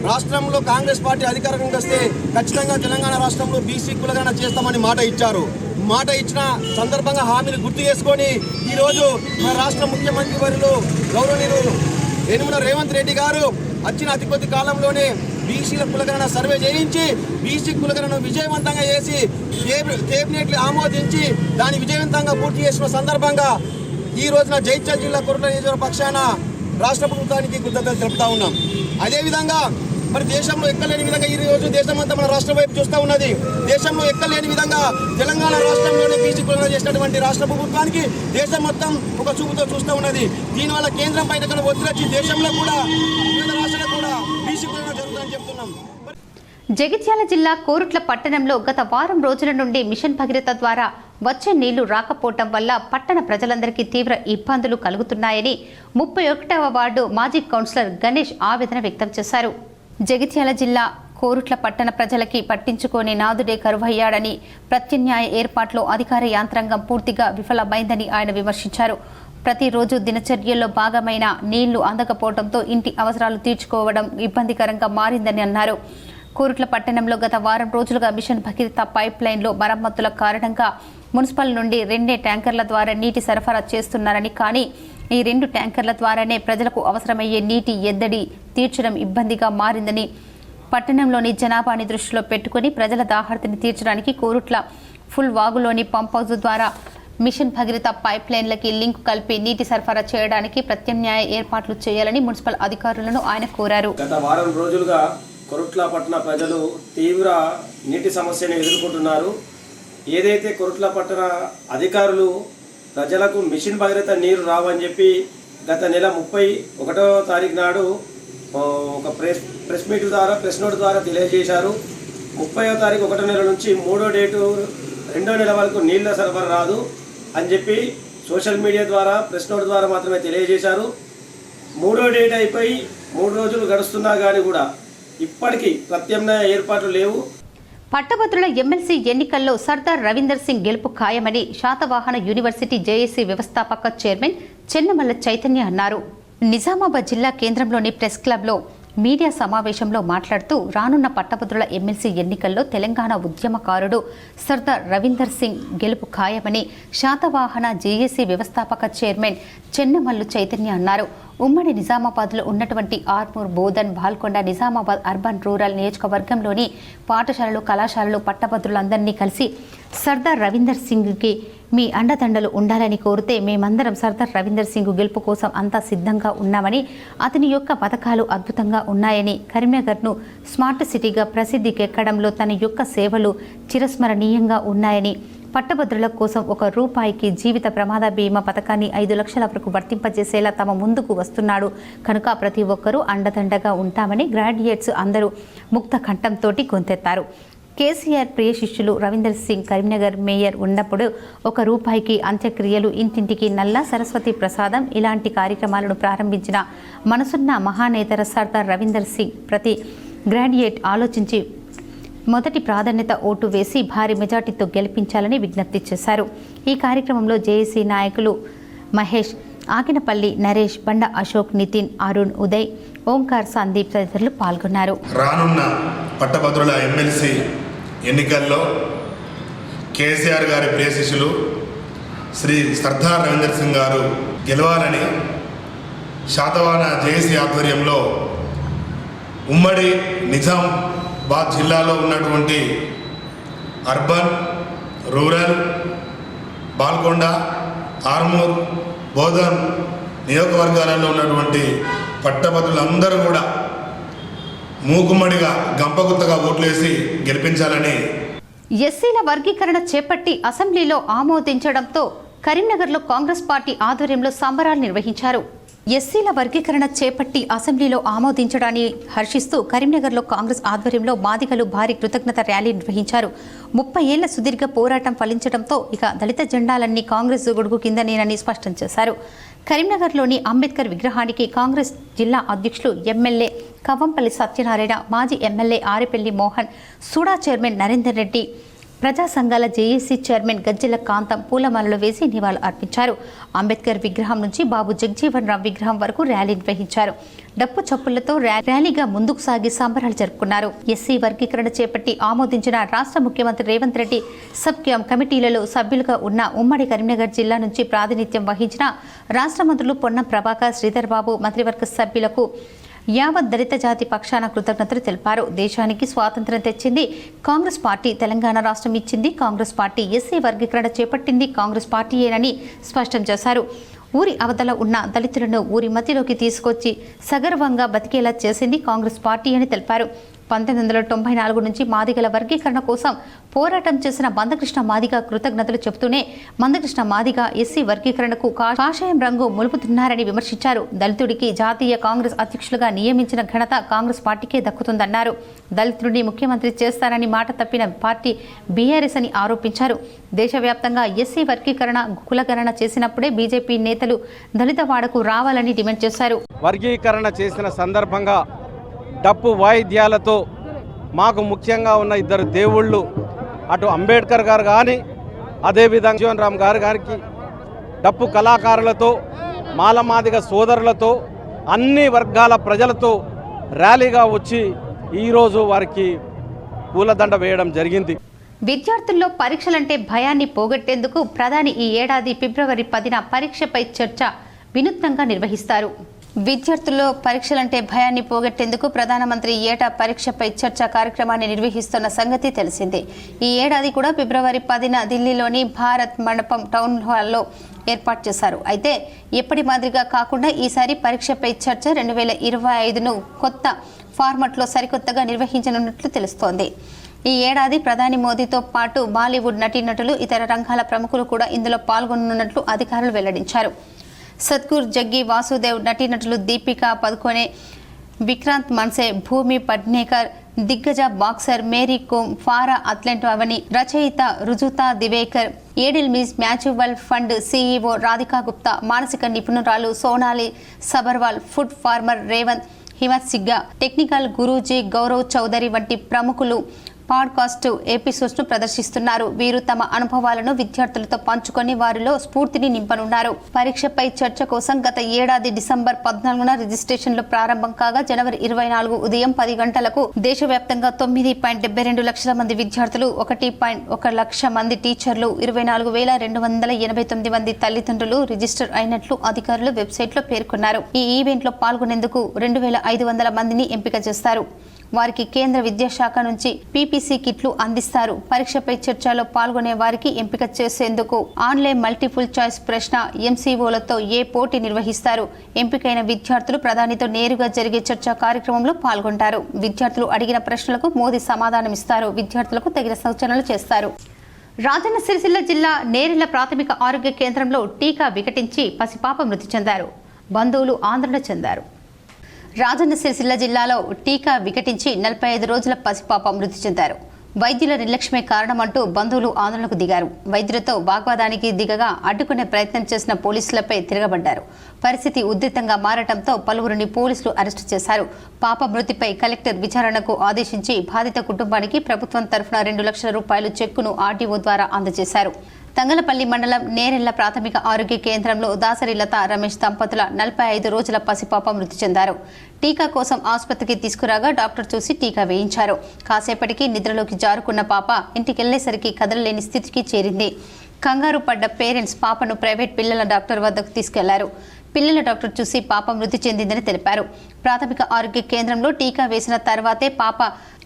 రాష్ట్రంలో కాంగ్రెస్ పార్టీ అధికారంలోకి వస్తే ఖచ్చితంగా తెలంగాణ రాష్ట్రంలో బీసీ కులగణన చేస్తామని మాట ఇచ్చారు. మాట ఇచ్చిన సందర్భంగా హామీని గుర్తు చేసుకొని ఈరోజు మన రాష్ట్ర ముఖ్యమంత్రి వర్యులు గౌరవనీయులు యనమల రేవంత్ రెడ్డి గారు వచ్చిన అతి కొద్ది కాలంలోనే బీసీల కులగణన సర్వే చేయించి బీసీ కులగణను విజయవంతంగా చేసి కేబినెట్లు ఆమోదించి దాన్ని విజయవంతంగా పూర్తి చేసిన సందర్భంగా ఈ రోజున జగిత్యాల జిల్లా కోరుట్ల నియోజకవర్గ పక్షాన రాష్ట్ర ప్రభుత్వానికి కృతజ్ఞతలు తెలుపుతా ఉన్నాం. అదేవిధంగా మరి దేశంలో ఎక్కలేని విధంగా ఈ రోజు దేశమంతా మన రాష్ట్రం వైపు చూస్తూ ఉన్నది. దేశంలో ఎక్కలేని విధంగా తెలంగాణ రాష్ట్రంలోనే బీసీ కులగణన చేసినటువంటి రాష్ట్ర ప్రభుత్వానికి దేశం మొత్తం ఒక చూపుతో చూస్తూ ఉన్నది. దీనివల్ల కేంద్రం పైన కన్నా ఒత్తిడి వచ్చి దేశంలో కూడా వివిధ రాష్ట్రాలకు కూడా బీసీ కులగణన జరుగుతుందని చెప్తున్నాం. జగిత్యాల జిల్లా కోరుట్ల పట్టణంలో గత వారం రోజుల నుండి మిషన్ భగీరథ ద్వారా వచ్చే నీళ్లు రాకపోవటం వల్ల పట్టణ ప్రజలందరికీ తీవ్ర ఇబ్బందులు కలుగుతున్నాయని 31వ వార్డు మాజీ కౌన్సిలర్ గణేష్ ఆవేదన వ్యక్తం చేశారు. జగిత్యాల జిల్లా కోరుట్ల పట్టణ ప్రజలకి పట్టించుకొని నాదుడే కరువయ్యాడని, ప్రత్యామ్నాయ ఏర్పాట్లో అధికార యంత్రాంగం పూర్తిగా విఫలమైందని ఆయన విమర్శించారు. ప్రతిరోజు దినచర్యల్లో భాగమైన నీళ్లు అందకపోవడంతో ఇంటి అవసరాలు తీర్చుకోవడం ఇబ్బందికరంగా మారిందని అన్నారు. కోరుట్ల పట్టణంలో గత వారం రోజులుగా మిషన్ భగీరథ పైప్ లైన్లో మరమ్మతుల కారణంగా మున్సిపల్ నుండి 2 ట్యాంకర్ల ద్వారా నీటి సరఫరా చేస్తున్నారని, కానీ ఈ 2 ట్యాంకర్ల ద్వారానే ప్రజలకు అవసరమయ్యే నీటి ఎద్దడి తీర్చడం ఇబ్బందిగా మారిందని, పట్టణంలోని జనాభాని దృష్టిలో పెట్టుకుని ప్రజల దాహార్తిని తీర్చడానికి కోరుట్ల ఫుల్ వాగులోని పంప్ హౌస్ ద్వారా మిషన్ భగీరథ పైప్ లైన్లకి లింక్ కలిపి నీటి సరఫరా చేయడానికి ప్రత్యామ్నాయ ఏర్పాట్లు చేయాలని మున్సిపల్ అధికారులను ఆయన కోరారు. గత వారం రోజులుగా కొరుట్ల పట్టణ ప్రజలు తీవ్ర నీటి సమస్యను ఎదుర్కొంటున్నారు. ఏదైతే కొరుట్ల పట్టణ అధికారులు ప్రజలకు మిషన్ భగీరథ నీరు రావని చెప్పి గత నెల 31వ తారీఖు నాడు ఒక ప్రెస్ నోట్ ద్వారా తెలియజేశారు. 30వ తారీఖు 1వ నెల నుంచి 3వ డేటు 2వ నెల వరకు నీళ్ళ సరఫరా రాదు అని చెప్పి సోషల్ మీడియా ద్వారా ప్రెస్ నోట్ ద్వారా మాత్రమే తెలియజేశారు. 3వ డేట్ అయిపోయి 3 రోజులు గడుస్తున్నా కానీ కూడా ఇప్పటికీ ప్రత్యామ్నాయ ఏర్పాట్లు లేవు. పట్టభద్రుల ఎమ్మెల్సీ ఎన్నికల్లో సర్దార్ రవీందర్ సింగ్ గెలుపు ఖాయమని శాతవాహన యూనివర్సిటీ జేఏసీ వ్యవస్థాపక చైర్మన్ చెన్నమల్ల చైతన్య అన్నారు. నిజామాబాద్ జిల్లా కేంద్రంలోని ప్రెస్ క్లబ్లో మీడియా సమావేశంలో మాట్లాడుతూ రానున్న పట్టభద్రుల ఎమ్మెల్సీ ఎన్నికల్లో తెలంగాణ ఉద్యమకారుడు సర్దార్ రవీందర్ సింగ్ గెలుపు ఖాయమని శాతవాహన జేఏసీ వ్యవస్థాపక చైర్మన్ చెన్నమల్లు చైతన్య అన్నారు. ఉమ్మడి నిజామాబాద్లో ఉన్నటువంటి ఆర్మూర్, బోధన్, బాల్కొండ, నిజామాబాద్ అర్బన్ రూరల్ నియోజకవర్గంలోని పాఠశాలలు, కళాశాలలు పట్టభద్రులందరినీ కలిసి సర్దార్ రవీందర్ సింగ్కి మీ అండదండలు ఉండాలని కోరితే మేమందరం సర్దార్ రవీందర్ సింగ్ గెలుపు కోసం అంతా సిద్ధంగా ఉన్నామని, అతని యొక్క పథకాలు అద్భుతంగా ఉన్నాయని, కరీంనగర్ను స్మార్ట్ సిటీగా ప్రసిద్ధికెక్కడంలో తన యొక్క సేవలు చిరస్మరణీయంగా ఉన్నాయని, పట్టభద్రుల కోసం ₹1 జీవిత ప్రమాద బీమా పథకాన్ని 5 లక్షల వరకు వర్తింపజేసేలా తమ ముందుకు వస్తున్నాడు కనుక ప్రతి ఒక్కరూ అండదండగా ఉంటామని గ్రాడ్యుయేట్స్ అందరూ ముక్త కంఠంతో గొంతెత్తారు. కేసీఆర్ ప్రియ శిష్యులు రవీందర్ సింగ్ కరీంనగర్ మేయర్ ఉన్నప్పుడు ₹1 అంత్యక్రియలు, ఇంటింటికి నల్ల సరస్వతి ప్రసాదం ఇలాంటి కార్యక్రమాలను ప్రారంభించిన మనసున్న మహానేతర సర్దార్ రవీందర్ సింగ్ ప్రతి గ్రాడ్యుయేట్ ఆలోచించి మొదటి ప్రాధాన్యత ఓటు వేసి భారీ మెజార్టీతో గెలిపించాలని విజ్ఞప్తి చేశారు. ఈ కార్యక్రమంలో జేఏసీ నాయకులు మహేష్, ఆకినపల్లి నరేష్, బండ అశోక్, నితిన్, అరుణ్, ఉదయ్, ఓంకార్, సందీప్ తదితరులు పాల్గొన్నారు. రానున్న పట్టభద్రుల ఎమ్మెల్సీ ఎన్నికల్లో కేసీఆర్ గారి ప్రియ శిష్యులు శ్రీ సర్దార్ రవీందర్ సింగ్ గారు గెలవాలని శాతవాహన జేఏసీ ఆధ్వర్యంలో ఉమ్మడి నిజామాబాద్ జిల్లాలో ఉన్నటువంటి అర్బన్, రూరల్, బాల్కొండ, ఆర్మూర్, బోధన్ నియోజకవర్గాలలో ఉన్నటువంటి పట్టభద్రులందరూ కూడా మూకుమ్మడిగా గంపగుత్తగా ఓట్లేసి గెలిపించాలని. ఎస్సీల వర్గీకరణ చేపట్టి అసెంబ్లీలో ఆమోదించడంతో కరీంనగర్లో కాంగ్రెస్ పార్టీ ఆధ్వర్యంలో సంబరాలు నిర్వహించారు. ఎస్సీల వర్గీకరణ చేపట్టి అసెంబ్లీలో ఆమోదించడాన్ని హర్షిస్తూ కరీంనగర్లో కాంగ్రెస్ ఆధ్వర్యంలో మాదిగలు భారీ కృతజ్ఞత ర్యాలీ నిర్వహించారు. 30 ఏళ్ల సుదీర్ఘ పోరాటం ఫలించడంతో ఇక దళిత జెండాలన్నీ కాంగ్రెస్ గొడుగు కిందనేనని స్పష్టం చేశారు. కరీంనగర్లోని అంబేద్కర్ విగ్రహానికి కాంగ్రెస్ జిల్లా అధ్యక్షులు ఎమ్మెల్యే కవ్వంపల్లి సత్యనారాయణ, మాజీ ఎమ్మెల్యే ఆరెపల్లి మోహన్, సూడా చైర్మన్ నరేందర్ రెడ్డి, ప్రజా సంఘాల జేఏసీ చైర్మన్ గజ్జెల కాంతం పూలమాలలు వేసి నివాళులు అర్పించారు. అంబేద్కర్ విగ్రహం నుంచి బాబు జగజీవన్ రామ్ విగ్రహం వరకు ర్యాలీ నిర్వహించారు. డప్పు చప్పులతో ర్యాలీగా ముందుకు సాగి సంబరాలు జరుపుకున్నారు. ఎస్సీ వర్గీకరణ చేపట్టి ఆమోదించిన రాష్ట్ర ముఖ్యమంత్రి రేవంత్ రెడ్డి సబ్ కమిటీలలో సభ్యులుగా ఉన్న ఉమ్మడి కరీంనగర్ జిల్లా నుంచి ప్రాతినిధ్యం వహించిన రాష్ట్ర మంత్రులు పొన్నం ప్రభాకర్, శ్రీధర్ బాబు, మంత్రివర్గ సభ్యులకు యావత్ దళిత జాతి పక్షాన కృతజ్ఞతలు తెలిపారు. దేశానికి స్వాతంత్ర్యం తెచ్చింది కాంగ్రెస్ పార్టీ, తెలంగాణ రాష్ట్రం ఇచ్చింది కాంగ్రెస్ పార్టీ, ఎస్సీ వర్గీకరణ చేపట్టింది కాంగ్రెస్ పార్టీయేనని స్పష్టం చేశారు. ఊరి అవతల ఉన్న దళితులను ఊరి మధ్యలోకి తీసుకొచ్చి సగర్వంగా బతికేలా చేసింది కాంగ్రెస్ పార్టీ అని తెలిపారు. 1994 నుంచి మాదిగల వర్గీకరణ కోసం పోరాటం చేసిన మందకృష్ణ మాదిగ కృతజ్ఞతలు చెబుతూనే మందకృష్ణ మాదిగ ఎస్సీ వర్గీకరణకు కాషాయం రంగు మొలుపుతున్నారని విమర్శించారు. దళితుడికి జాతీయ కాంగ్రెస్ అధ్యక్షులుగా నియమించిన ఘనత కాంగ్రెస్ పార్టీకే దక్కుతుందన్నారు. దళితుడిని ముఖ్యమంత్రి చేస్తారని మాట తప్పిన పార్టీ బీఆర్ఎస్ అని ఆరోపించారు. దేశవ్యాప్తంగా ఎస్సీ వర్గీకరణ కులగణన చేసినప్పుడే బీజేపీ నేతలు దళిత వాడకు రావాలని డిమాండ్ చేశారు. వర్గీకరణ చేసిన సందర్భంగా డప్పు వాయిద్యాలతో మాకు ముఖ్యంగా ఉన్న ఇద్దరు దేవుళ్ళు అటు అంబేద్కర్ గారు కానీ అదేవిధంగా జీవన్ రామ్ గారికి డప్పు కళాకారులతో మాలమాదిగ సోదరులతో అన్ని వర్గాల ప్రజలతో ర్యాలీగా వచ్చి ఈరోజు వారికి పూలదండ వేయడం జరిగింది. విద్యార్థుల్లో పరీక్షలంటే భయాన్ని పోగొట్టేందుకు ప్రధాని ఈ ఏడాది ఫిబ్రవరి 10న పరీక్షపై చర్చ వినూత్నంగా నిర్వహిస్తారు. విద్యార్థుల్లో పరీక్షలంటే భయాన్ని పోగొట్టేందుకు ప్రధానమంత్రి ఏటా పరీక్షపై చర్చ కార్యక్రమాన్ని నిర్వహిస్తున్న సంగతి తెలిసిందే. ఈ ఏడాది కూడా ఫిబ్రవరి 10న ఢిల్లీలోని భారత్ మండపం టౌన్ హాల్లో ఏర్పాటు చేశారు. అయితే ఎప్పటి మాదిరిగా కాకుండా ఈసారి పరీక్షపై చర్చ 2025ను కొత్త ఫార్మాట్లో సరికొత్తగా నిర్వహించనున్నట్లు తెలుస్తోంది. ఈ ఏడాది ప్రధాని మోదీతో పాటు బాలీవుడ్ నటీనటులు, ఇతర రంగాల ప్రముఖులు కూడా ఇందులో పాల్గొనున్నట్లు అధికారులు వెల్లడించారు. సద్గురు జగ్గి వాసుదేవ్, నటీనటులు దీపికా పదుకొనే, విక్రాంత్ మన్సే, భూమి పడ్నేకర్, దిగ్గజ boxer Mary Kom, para athlete Avani, రచయిత Rujuta Diwekar, Edelweiss mutual fund CEO Radhika Gupta, మానసిక నిపుణురాలు Sonali Sabharwal, food farmer Revanth, Himmat Singka, technical Guruji Gaurav Chowdary వంటి ప్రముఖులు పాడ్కాస్ట్ ఎపిసోడ్స్ను ప్రదర్శిస్తున్నారు. వీరు తమ అనుభవాలను విద్యార్థులతో పంచుకొని వారిలో స్ఫూర్తిని నింపనున్నారు. పరీక్షపై చర్చ కోసం గత ఏడాది డిసెంబర్ 14న రిజిస్ట్రేషన్లు ప్రారంభం కాగా జనవరి 24 ఉదయం 10 గంటలకు దేశవ్యాప్తంగా 9.72 లక్షల మంది విద్యార్థులు, 1.1 లక్ష మంది టీచర్లు, 24,289 మంది తల్లిదండ్రులు రిజిస్టర్ అయినట్లు అధికారులు వెబ్సైట్లో పేర్కొన్నారు. ఈ ఈవెంట్లో పాల్గొనేందుకు 2,500 మందిని ఎంపిక చేస్తారు. వారికి కేంద్ర విద్యాశాఖ నుంచి పీపీసీ కిట్లు అందిస్తారు. పరీక్షపై చర్చలో పాల్గొనే వారికి ఎంపిక చేసేందుకు ఆన్లైన్ మల్టిపుల్ చాయిస్ ప్రశ్న, ఎంసీఓలతో పోటీ నిర్వహిస్తారు. ఎంపికైన విద్యార్థులు ప్రధానితో నేరుగా జరిగే చర్చా కార్యక్రమంలో పాల్గొంటారు. విద్యార్థులు అడిగిన ప్రశ్నలకు మోదీ సమాధానమిస్తారు. విద్యార్థులకు తగిన సూచనలు చేస్తారు. రాజన్న సిరిసిల్ల జిల్లా నేరెళ్ల ప్రాథమిక ఆరోగ్య కేంద్రంలో టీకా వికటించి పసిపాప మృతి చెందారు. బంధువులు ఆందోళన చెందారు. రాజన్న సిరిసిల్ల జిల్లాలో టీకా వికటించి 45 రోజుల పసిపాప మృతి చెందారు. వైద్యుల నిర్లక్ష్యమే కారణమంటూ బంధువులు ఆందోళనకు దిగారు. వైద్యులతో వాగ్వాదానికి దిగగా అడ్డుకునే ప్రయత్నం చేసిన పోలీసులపై తిరగబడ్డారు. పరిస్థితి ఉద్రిక్తంగా మారటంతో పలువురిని పోలీసులు అరెస్టు చేశారు. పాప మృతిపై కలెక్టర్ విచారణకు ఆదేశించి బాధిత కుటుంబానికి ప్రభుత్వం తరఫున 2 లక్షల రూపాయల చెక్కును ఆర్టీఓ ద్వారా అందజేశారు. తంగలపల్లి మండలం నేరెళ్ల ప్రాథమిక ఆరోగ్య కేంద్రంలో దాసరి లత రమేష్ దంపతుల 45 రోజుల పసిపాప మృతి చెందారు. టీకా కోసం ఆసుపత్రికి తీసుకురాగా డాక్టర్ చూసి టీకా వేయించారు. కాసేపటికి నిద్రలోకి జారుకున్న పాప ఇంటికెళ్లేసరికి కదలలేని స్థితికి చేరింది. కంగారు పడ్డ పేరెంట్స్ పాపను ప్రైవేట్ పిల్లల డాక్టర్ వద్దకు తీసుకెళ్లారు. పిల్లల డాక్టర్ చూసి పాప మృతి చెందిందని తెలిపారు. ప్రాథమిక ఆరోగ్య కేంద్రంలో టీకా వేసిన తర్వాతే పాప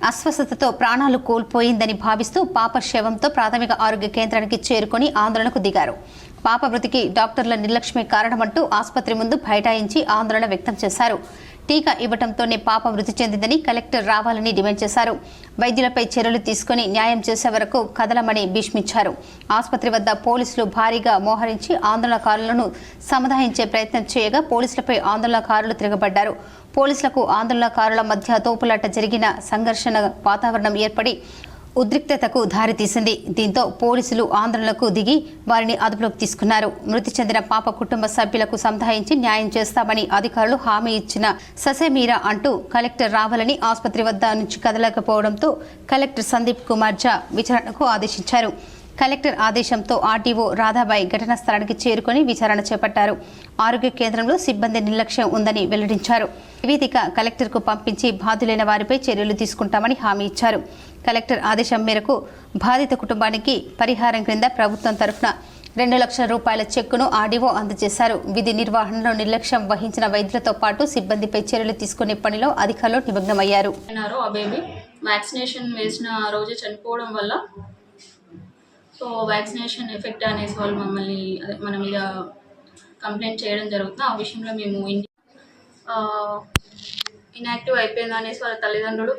అస్వస్థతతో ప్రాణాలు కోల్పోయిందని భావిస్తూ పాప శవంతో ప్రాథమిక ఆరోగ్య కేంద్రానికి చేరుకొని ఆందోళనకు దిగారు. పాప మృతికి డాక్టర్ల నిర్లక్ష్యమే కారణమంటూ ఆసుపత్రి ముందు బైఠాయించి ఆందోళన వ్యక్తం చేశారు. టీకా ఇవ్వడంతోనే పాప మృతి చెందిందని కలెక్టర్ రావాలని డిమాండ్ చేశారు. వైద్యులపై చర్యలు తీసుకుని న్యాయం చేసే వరకు కదలమని భీష్మించారు. ఆసుపత్రి వద్ద పోలీసులు భారీగా మోహరించి ఆందోళనకారులను సమాధానించే ప్రయత్నం చేయగా పోలీసులపై ఆందోళనకారులు తిరగబడ్డారు. పోలీసులకు ఆందోళనకారుల మధ్య తోపులాట జరిగిన సంఘర్షణ వాతావరణం ఏర్పడి ఉద్రిక్తతకు దారితీసింది. దీంతో పోలీసులు ఆందోళనకు దిగి వారిని అదుపులోకి తీసుకున్నారు. మృతి చెందిన పాప కుటుంబ సభ్యులకు సంధాయించి న్యాయం చేస్తామని అధికారులు హామీ ఇచ్చిన ససేమీరా అంటూ కలెక్టర్ రావాలని ఆసుపత్రి వద్ద నుంచి కదలకపోవడంతో కలెక్టర్ సందీప్ కుమార్ ఝా విచారణకు ఆదేశించారు. కలెక్టర్ ఆదేశంతో ఆర్టీఓ రాధాబాయి ఘటనా స్థలానికి చేరుకొని విచారణ చేపట్టారు. ఆరోగ్య కేంద్రంలో సిబ్బంది నిర్లక్ష్యం ఉందని వెల్లడించారు. నివేదిక కలెక్టర్కు పంపించి బాధ్యులైన వారిపై చర్యలు తీసుకుంటామని హామీ ఇచ్చారు. కలెక్టర్ ఆదేశం మేరకు బాధిత కుటుంబానికి పరిహారం క్రింద ప్రభుత్వం తరఫున 2 లక్షల రూపాయల చెక్కును ఆర్డీఓ అందజేశారు. విధి నిర్వహణలో నిర్లక్ష్యం వహించిన వైద్యులతో పాటు సిబ్బందిపై చర్యలు తీసుకునే పనిలో అధికారులు నిమగ్నమయ్యారు. ఆ బేబీ వ్యాక్సినేషన్ వేసిన రోజే చనిపోవడం వల్ల సో వ్యాక్సినేషన్ ఎఫెక్ట్ అనేసి వాళ్ళు మమ్మల్ని మన మీద కంప్లైంట్ చేయడం జరుగుతుంది. ఆ విషయంలో మేము ఇన్యాక్టివ్ అయిపోయింది అనేసి వాళ్ళ తల్లిదండ్రులు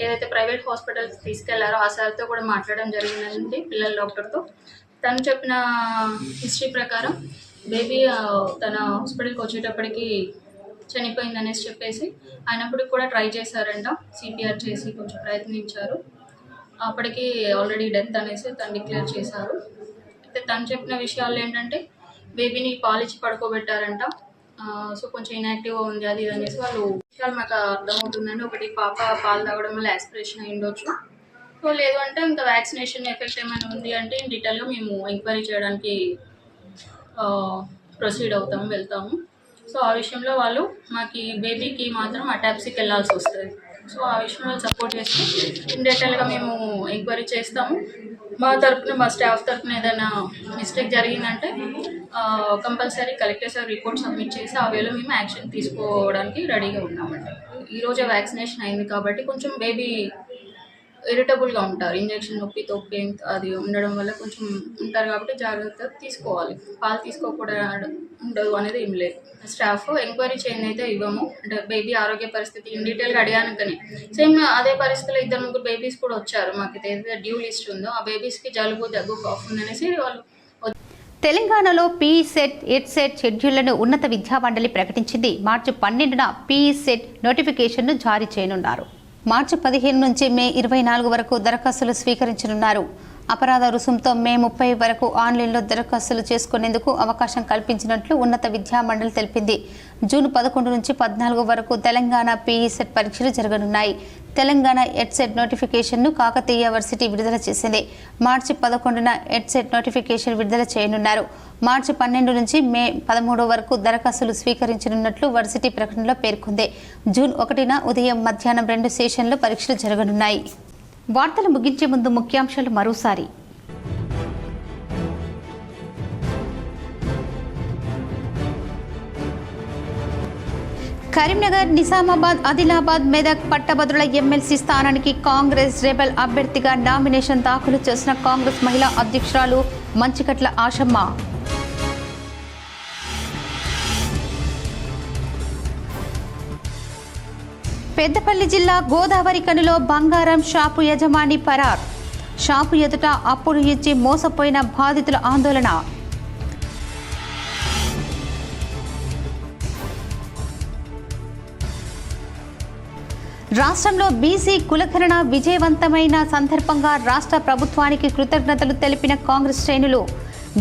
ఏదైతే ప్రైవేట్ హాస్పిటల్స్ తీసుకెళ్లారో ఆ సార్తో కూడా మాట్లాడడం జరిగిందండి పిల్లల డాక్టర్తో. తను చెప్పిన హిస్టరీ ప్రకారం బేబీ తన హాస్పిటల్కి వచ్చేటప్పటికి చనిపోయింది అనేసి చెప్పేసి అయినప్పటికి కూడా ట్రై చేశారంట. సిపిఆర్ చేసి కొంచెం ప్రయత్నించారు. అప్పటికి ఆల్రెడీ డెత్ అనేసి తను డిక్లేర్ చేశారు. అయితే తను చెప్పిన విషయాలు ఏంటంటే బేబీని పాలిచ్చి పడుకోబెట్టారంట. సో కొంచెం ఇన్యాక్టివ్గా ఉంది అది ఇది అనేసి వాళ్ళు విషయాలు మాకు అర్థమవుతుందండి. ఒకటి పాప పాలు తాగడం వల్ల యాస్పిరేషన్ అయి ఉండొచ్చు. సో లేదు అంటే ఇంకా వ్యాక్సినేషన్ ఎఫెక్ట్ ఏమైనా ఉంది అంటే డీటెయిల్గా మేము ఎంక్వైరీ చేయడానికి ప్రొసీడ్ అవుతాము, వెళ్తాము. సో ఆ విషయంలో వాళ్ళు మాకు బేబీకి మాత్రం అటాప్సీకి వెళ్ళాల్సి వస్తుంది. సో ఆ విషయంలో సపోర్ట్ చేస్తే ఇన్ డీటెయిల్గా మేము ఎంక్వైరీ చేస్తాము. మా తరపున మా స్టాఫ్ తరపున ఏదైనా మిస్టేక్ జరిగిందంటే compulsory collector sir report submit చేసి ఆ వేలో మేము యాక్షన్ తీసుకోవడానికి రెడీగా ఉన్నామండి. ఈరోజే వ్యాక్సినేషన్ అయింది కాబట్టి కొంచెం బేబీ ఇరిటబుల్గా ఉంటారు. ఇంజెక్షన్ నొప్పి తొప్పి అది ఉండడం వల్ల కొంచెం ఉంటారు కాబట్టి జాగ్రత్త తీసుకోవాలి. పాలు తీసుకోకూడదు ఉండదు అనేది ఏం లేదు. స్టాఫ్ ఎంక్వైరీ చేయని అయితే ఇవ్వము. అంటే బేబీ ఆరోగ్య పరిస్థితి ఇన్ డీటెయిల్గా అడిగాను. కానీ సేమ్ అదే పరిస్థితిలో 2-3 బేబీస్ కూడా వచ్చారు. మాకు ఏదైతే డ్యూ లిస్ట్ ఉందో ఆ బేబీస్కి జలుబు దగ్గు కాఫ్ ఉందనేసి వాళ్ళు. తెలంగాణలో పీఈసెట్ ఎడ్సెట్ షెడ్యూళ్లను ఉన్నత విద్యామండలి ప్రకటించింది. మార్చి 12న పీఈసెట్ నోటిఫికేషన్ను జారీ చేయనున్నారు. మార్చి 15 నుంచి మే 24 వరకు దరఖాస్తులు స్వీకరించనున్నారు. అపరాధ రుసుంతో మే 30 వరకు ఆన్లైన్లో దరఖాస్తులు చేసుకునేందుకు అవకాశం కల్పించినట్లు ఉన్నత విద్యామండలి తెలిపింది. జూన్ 11 నుంచి 14 వరకు తెలంగాణ పీఈసెట్ పరీక్షలు జరగనున్నాయి. తెలంగాణ ఎడ్సెట్ నోటిఫికేషన్ను కాకతీయ వర్సిటీ విడుదల చేసింది. మార్చి 11న ఎడ్సెట్ నోటిఫికేషన్ విడుదల చేయనున్నారు. మార్చి 12 నుంచి మే 13 వరకు దరఖాస్తులు స్వీకరించనున్నట్లు వర్సిటీ ప్రకటనలో పేర్కొంది. జూన్ 1న ఉదయం మధ్యాహ్నం 2 సెషన్లు పరీక్షలు జరగనున్నాయి. వార్తలు ముగించే ముందు ముఖ్యాంశాలు మరోసారి. కరీంనగర్, నిజామాబాద్, ఆదిలాబాద్, మెదక్ పట్టభద్రుల ఎమ్మెల్సీ స్థానానికి కాంగ్రెస్ రెబల్ అభ్యర్థిగా నామినేషన్ దాఖలు చేసిన కాంగ్రెస్ మహిళా అధ్యక్షురాలు మంచికట్ల ఆశమ్మ. పెద్దపల్లి జిల్లా గోదావరి కనులో బంగారం షాపు యజమాని పరార్. షాపు ఎదుట అప్పులు ఇచ్చి మోసపోయిన బాధితుల ఆందోళన. రాష్ట్రంలో బీసీ కులగణన విజయవంతమైన సందర్భంగా రాష్ట్ర ప్రభుత్వానికి కృతజ్ఞతలు తెలిపిన కాంగ్రెస్ శ్రేణులు.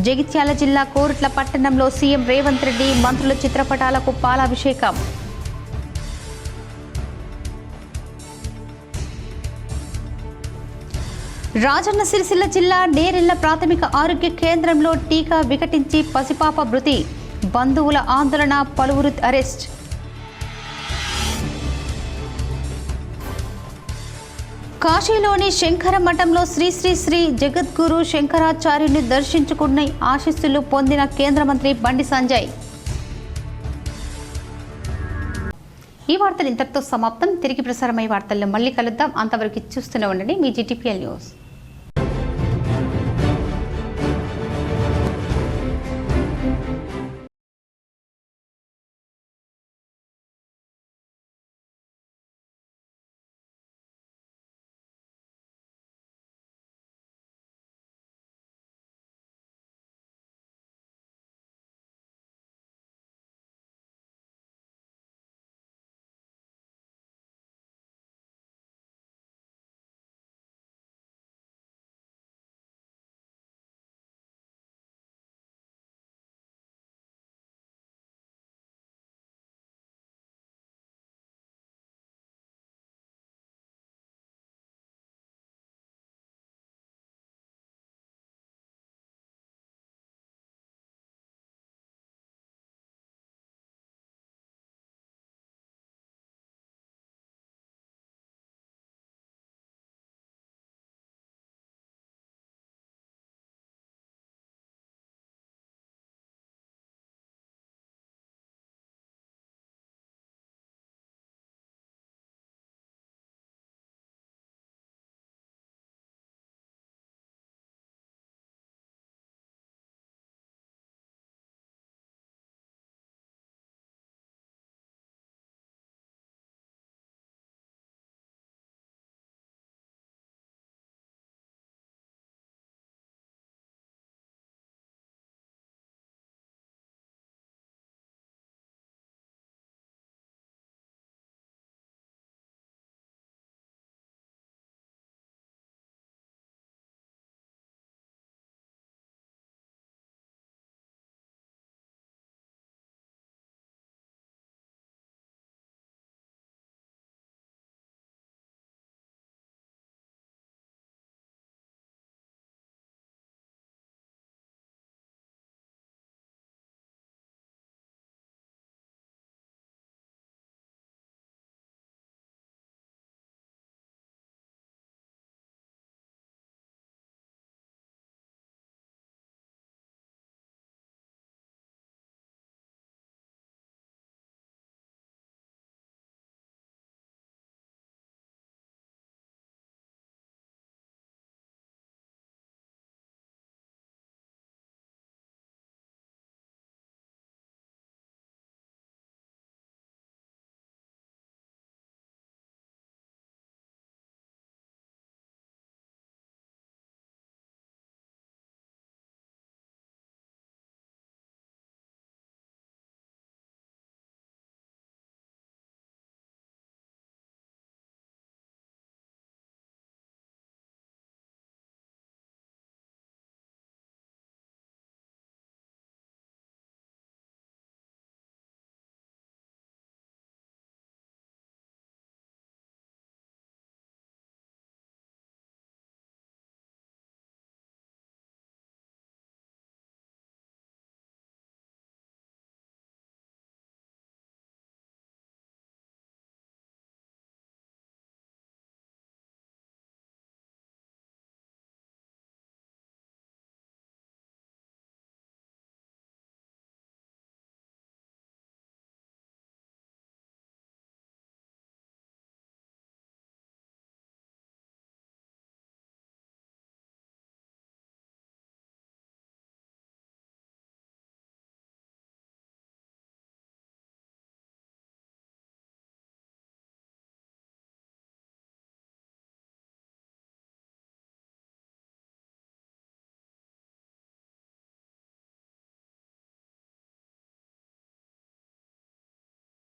జగిత్యాల జిల్లా కోరుట్ల పట్టణంలో సీఎం రేవంత్ రెడ్డి మంత్రుల చిత్రపటాలకు పాలాభిషేకం. రాజన్న సిరిసిల్ల జిల్లా నేరెళ్ల ప్రాథమిక ఆరోగ్య కేంద్రంలో టీకా వికటించి పసిపాప మృతి. బంధువుల ఆందోళన, పలువురు అరెస్ట్. కాశీలోని శంకర మఠంలో శ్రీ శ్రీ శ్రీ జగద్గురు శంకరాచార్యుని దర్శించుకున్న ఆశీస్సులు పొందిన కేంద్ర మంత్రి బండి సంజయ్. ఈ వార్తలు ఇంతటితో సమాప్తం. తిరిగి ప్రసారమయ్యే వార్తల్లో మళ్ళీ కలుద్దాం. అంతవరకు చూస్తూనే ఉండండి మీ GTPL న్యూస్.